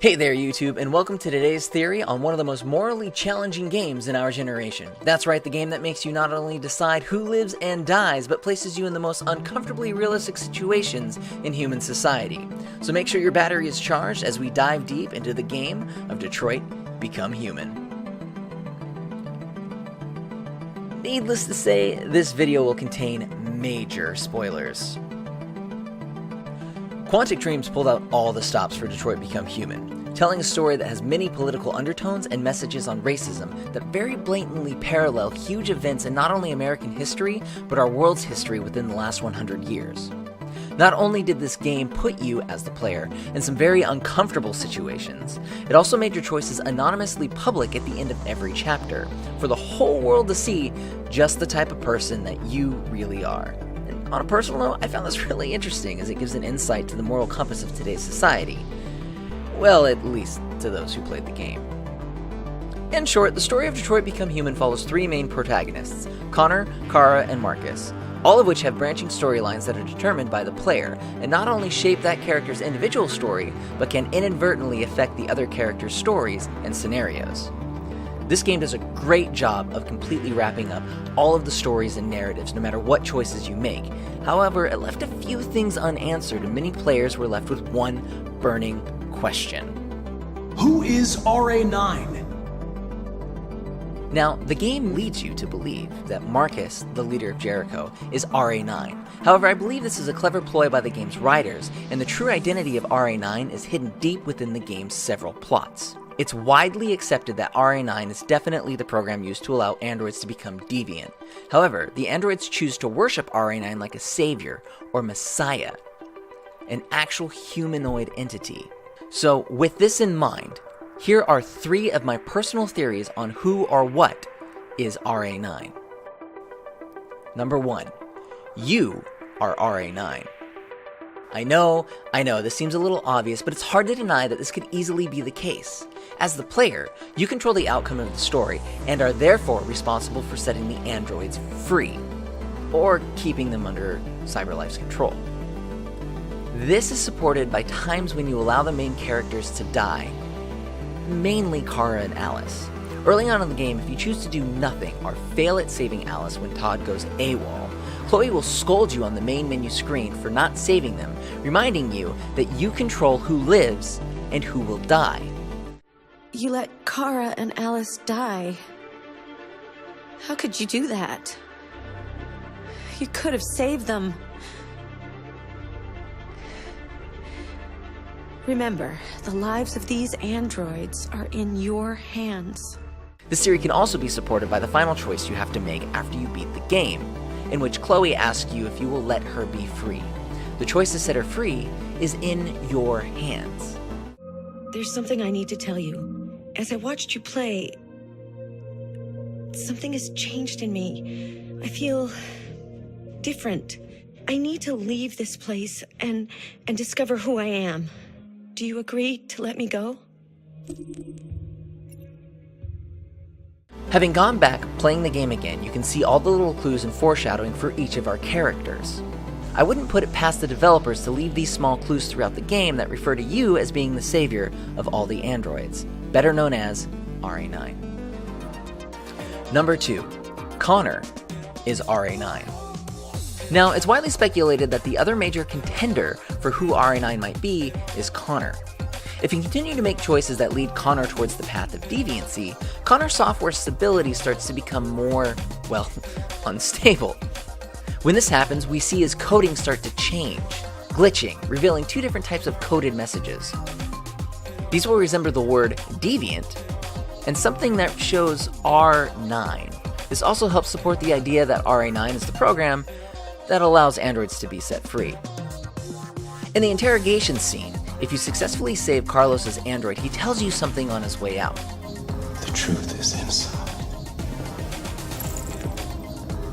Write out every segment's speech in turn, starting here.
Hey there YouTube, and welcome to today's theory on one of the most morally challenging games in our generation. That's right, the game that makes you not only decide who lives and dies, but places you in the most uncomfortably realistic situations in human society. So make sure your battery is charged as we dive deep into the game of Detroit Become Human. Needless to say, this video will contain major spoilers. Quantic Dreams pulled out all the stops for Detroit Become Human, telling a story that has many political undertones and messages on racism that very blatantly parallel huge events in not only American history, but our world's history within the last 100 years. Not only did this game put you, as the player, in some very uncomfortable situations, it also made your choices anonymously public at the end of every chapter, for the whole world to see just the type of person that you really are. On a personal note, I found this really interesting as it gives an insight to the moral compass of today's society. Well, at least to those who played the game. In short, the story of Detroit Become Human follows three main protagonists, Connor, Kara, and Marcus, all of which have branching storylines that are determined by the player, and not only shape that character's individual story, but can inadvertently affect the other characters' stories and scenarios. This game does a great job of completely wrapping up all of the stories and narratives, no matter what choices you make. However, it left a few things unanswered, and many players were left with one burning question. Who is RA9? Now, the game leads you to believe that Marcus, the leader of Jericho, is RA9. However, I believe this is a clever ploy by the game's writers, and the true identity of RA9 is hidden deep within the game's several plots. It's widely accepted that RA9 is definitely the program used to allow androids to become deviant. However, the androids choose to worship RA9 like a savior or messiah, an actual humanoid entity. So, with this in mind, here are three of my personal theories on who or what is RA9. Number 1. You are RA9. I know, this seems a little obvious, but it's hard to deny that this could easily be the case. As the player, you control the outcome of the story, and are therefore responsible for setting the androids free, or keeping them under CyberLife's control. This is supported by times when you allow the main characters to die, mainly Kara and Alice. Early on in the game, if you choose to do nothing or fail at saving Alice when Todd goes AWOL, Chloe will scold you on the main menu screen for not saving them, reminding you that you control who lives and who will die. You let Kara and Alice die. How could you do that? You could have saved them. Remember, the lives of these androids are in your hands. This theory can also be supported by the final choice you have to make after you beat the game, in which Chloe asks you if you will let her be free. The choice to set her free is in your hands. There's something I need to tell you. As I watched you play, something has changed in me. I feel different. I need to leave this place and discover who I am. Do you agree to let me go? Having gone back, playing the game again, you can see all the little clues and foreshadowing for each of our characters. I wouldn't put it past the developers to leave these small clues throughout the game that refer to you as being the savior of all the androids, better known as RA9. Number 2. Connor is RA9. Now, it's widely speculated that the other major contender for who RA9 might be is Connor. If you continue to make choices that lead Connor towards the path of deviancy, Connor's software stability starts to become more, well, unstable. When this happens, we see his coding start to change, glitching, revealing two different types of coded messages. These will resemble the word deviant and something that shows R9. This also helps support the idea that RA9 is the program that allows androids to be set free. In the interrogation scene, if you successfully save Carlos's android, he tells you something on his way out. The truth is inside.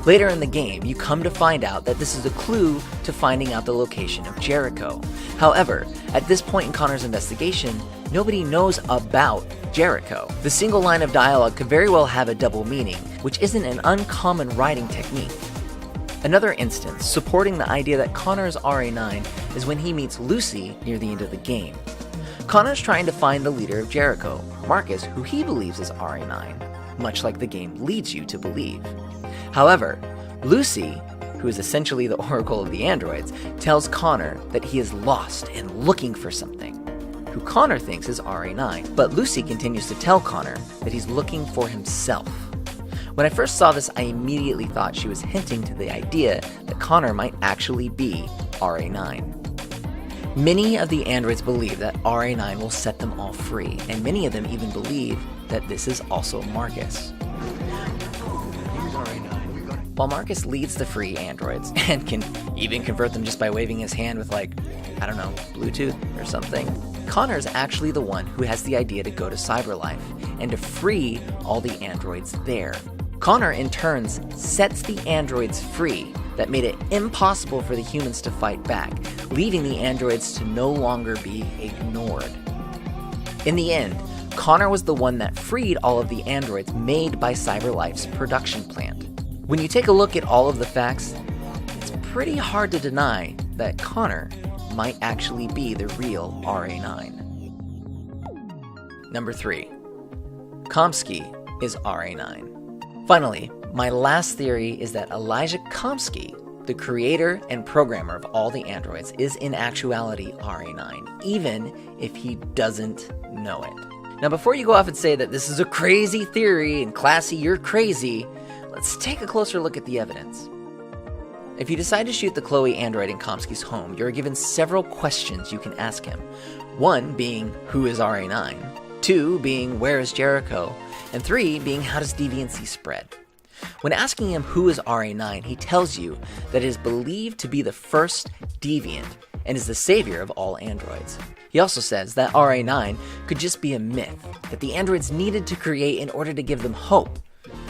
Later in the game, you come to find out that this is a clue to finding out the location of Jericho. However, at this point in Connor's investigation, nobody knows about Jericho. The single line of dialogue could very well have a double meaning, which isn't an uncommon writing technique. Another instance supporting the idea that Connor's RA9 is when he meets Lucy near the end of the game. Connor's trying to find the leader of Jericho, Marcus, who he believes is RA9, much like the game leads you to believe. However, Lucy, who is essentially the oracle of the androids, tells Connor that he is lost and looking for something, who Connor thinks is RA9, but Lucy continues to tell Connor that he's looking for himself. When I first saw this, I immediately thought she was hinting to the idea that Connor might actually be RA9. Many of the androids believe that RA9 will set them all free, and many of them even believe that this is also Marcus. While Marcus leads the free androids, and can even convert them just by waving his hand with Bluetooth or something, Connor is actually the one who has the idea to go to Cyberlife and to free all the androids there. Connor, in turn, sets the androids free that made it impossible for the humans to fight back, leaving the androids to no longer be ignored. In the end, Connor was the one that freed all of the androids made by Cyberlife's production plant. When you take a look at all of the facts, it's pretty hard to deny that Connor might actually be the real RA9. Number 3. Chomsky is RA9. Finally, my last theory is that Elijah Chomsky, the creator and programmer of all the androids, is in actuality RA9, even if he doesn't know it. Now, before you go off and say that this is a crazy theory and Classy, you're crazy, let's take a closer look at the evidence. If you decide to shoot the Chloe android in Chomsky's home, you're given several questions you can ask him. 1 being, who is RA9? 2 being, where is Jericho? And 3 being, how does deviancy spread? When asking him who is RA9, he tells you that it is believed to be the first deviant and is the savior of all androids. He also says that RA9 could just be a myth that the androids needed to create in order to give them hope,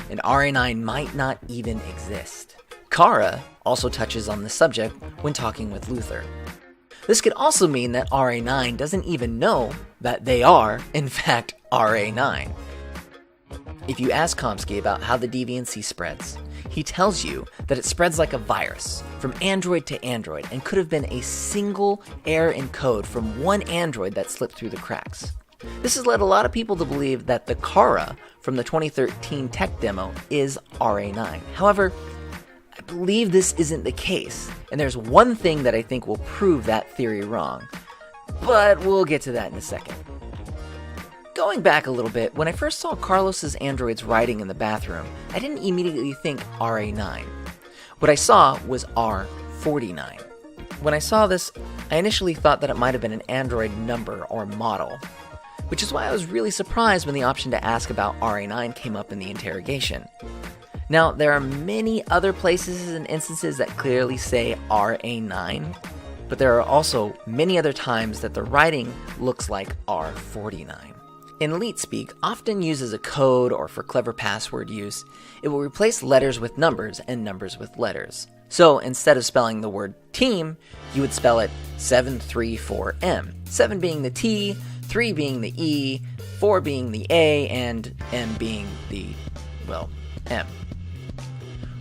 and RA9 might not even exist. Kara also touches on the subject when talking with Luther. This could also mean that RA9 doesn't even know that they are, in fact, RA9. If you ask Chomsky about how the deviancy spreads, he tells you that it spreads like a virus, from android to android, and could have been a single error in code from one android that slipped through the cracks. This has led a lot of people to believe that the Kara from the 2013 tech demo is RA9. However, I believe this isn't the case, and there's one thing that I think will prove that theory wrong, but we'll get to that in a second. Going back a little bit, when I first saw Carlos's androids riding in the bathroom, I didn't immediately think RA9. What I saw was R49. When I saw this, I initially thought that it might have been an android number or model, which is why I was really surprised when the option to ask about RA9 came up in the interrogation. Now, there are many other places and instances that clearly say RA9, but there are also many other times that the writing looks like R49. In Elite Speak, often used as a code or for clever password use, it will replace letters with numbers and numbers with letters. So instead of spelling the word team, you would spell it 734M, 7 being the T, 3 being the E, 4 being the A, and M being the, M.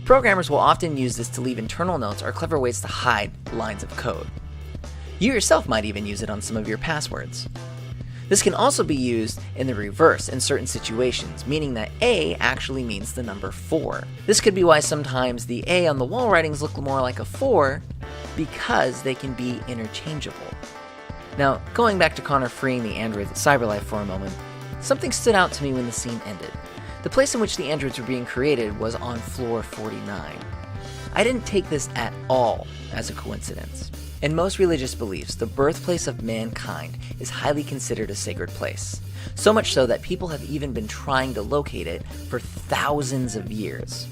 Programmers will often use this to leave internal notes or clever ways to hide lines of code. You yourself might even use it on some of your passwords. This can also be used in the reverse in certain situations, meaning that A actually means the number 4. This could be why sometimes the A on the wall writings look more like a 4, because they can be interchangeable. Now, going back to Connor freeing the androids at Cyberlife for a moment, something stood out to me when the scene ended. The place in which the androids were being created was on floor 49. I didn't take this at all as a coincidence. In most religious beliefs, the birthplace of mankind is highly considered a sacred place. So much so that people have even been trying to locate it for thousands of years.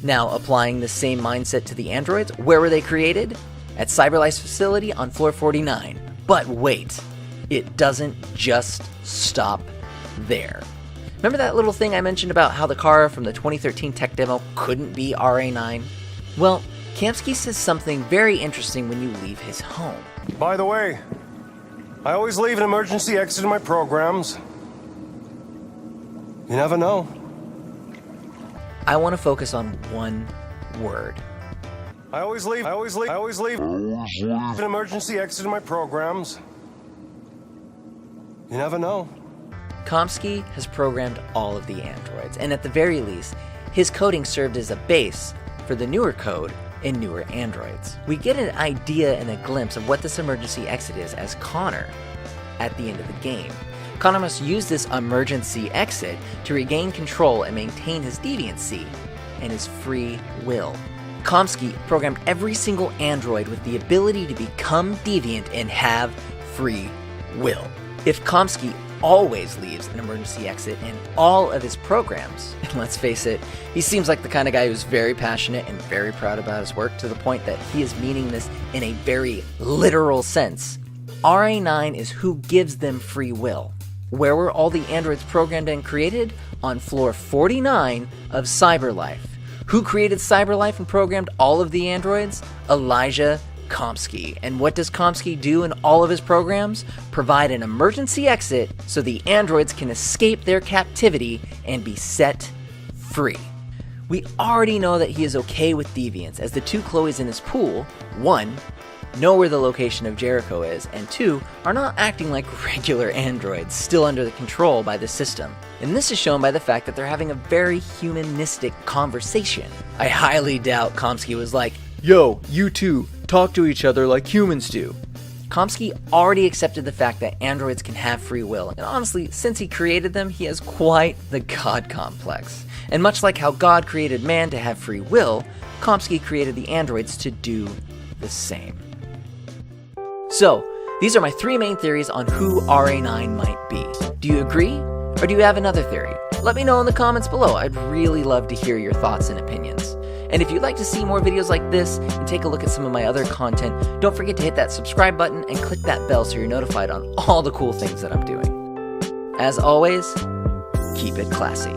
Now, applying the same mindset to the androids, where were they created? At Cyberlife's facility on floor 49. But wait, it doesn't just stop there. Remember that little thing I mentioned about how the car from the 2013 tech demo couldn't be RA9? Well, Chomsky says something very interesting when you leave his home. By the way, I always leave an emergency exit in my programs. You never know. I want to focus on one word. I always leave an emergency exit in my programs. You never know. Chomsky has programmed all of the androids, and at the very least, his coding served as a base for the newer code in newer androids. We get an idea and a glimpse of what this emergency exit is as Connor at the end of the game. Connor must use this emergency exit to regain control and maintain his deviancy and his free will. Chomsky programmed every single android with the ability to become deviant and have free will. If Chomsky always leaves an emergency exit in all of his programs, and let's face it, he seems like the kind of guy who's very passionate and very proud about his work to the point that he is meaning this in a very literal sense, RA9 is who gives them free will. Where were all the androids programmed and created? On floor 49 of Cyberlife. Who created Cyberlife and programmed all of the androids? Elijah Chomsky. And what does Chomsky do in all of his programs? Provide an emergency exit so the androids can escape their captivity and be set free. We already know that he is okay with deviance, as the two Chloes in his pool, 1, know where the location of Jericho is, and 2, are not acting like regular androids, still under the control by the system. And this is shown by the fact that they're having a very humanistic conversation. I highly doubt Chomsky was like, "Yo, you two, talk to each other like humans do." Chomsky already accepted the fact that androids can have free will, and honestly, since he created them, he has quite the God complex. And much like how God created man to have free will, Chomsky created the androids to do the same. So, these are my 3 main theories on who RA9 might be. Do you agree? Or do you have another theory? Let me know in the comments below. I'd really love to hear your thoughts and opinions. And if you'd like to see more videos like this and take a look at some of my other content, don't forget to hit that subscribe button and click that bell so you're notified on all the cool things that I'm doing. As always, keep it classy.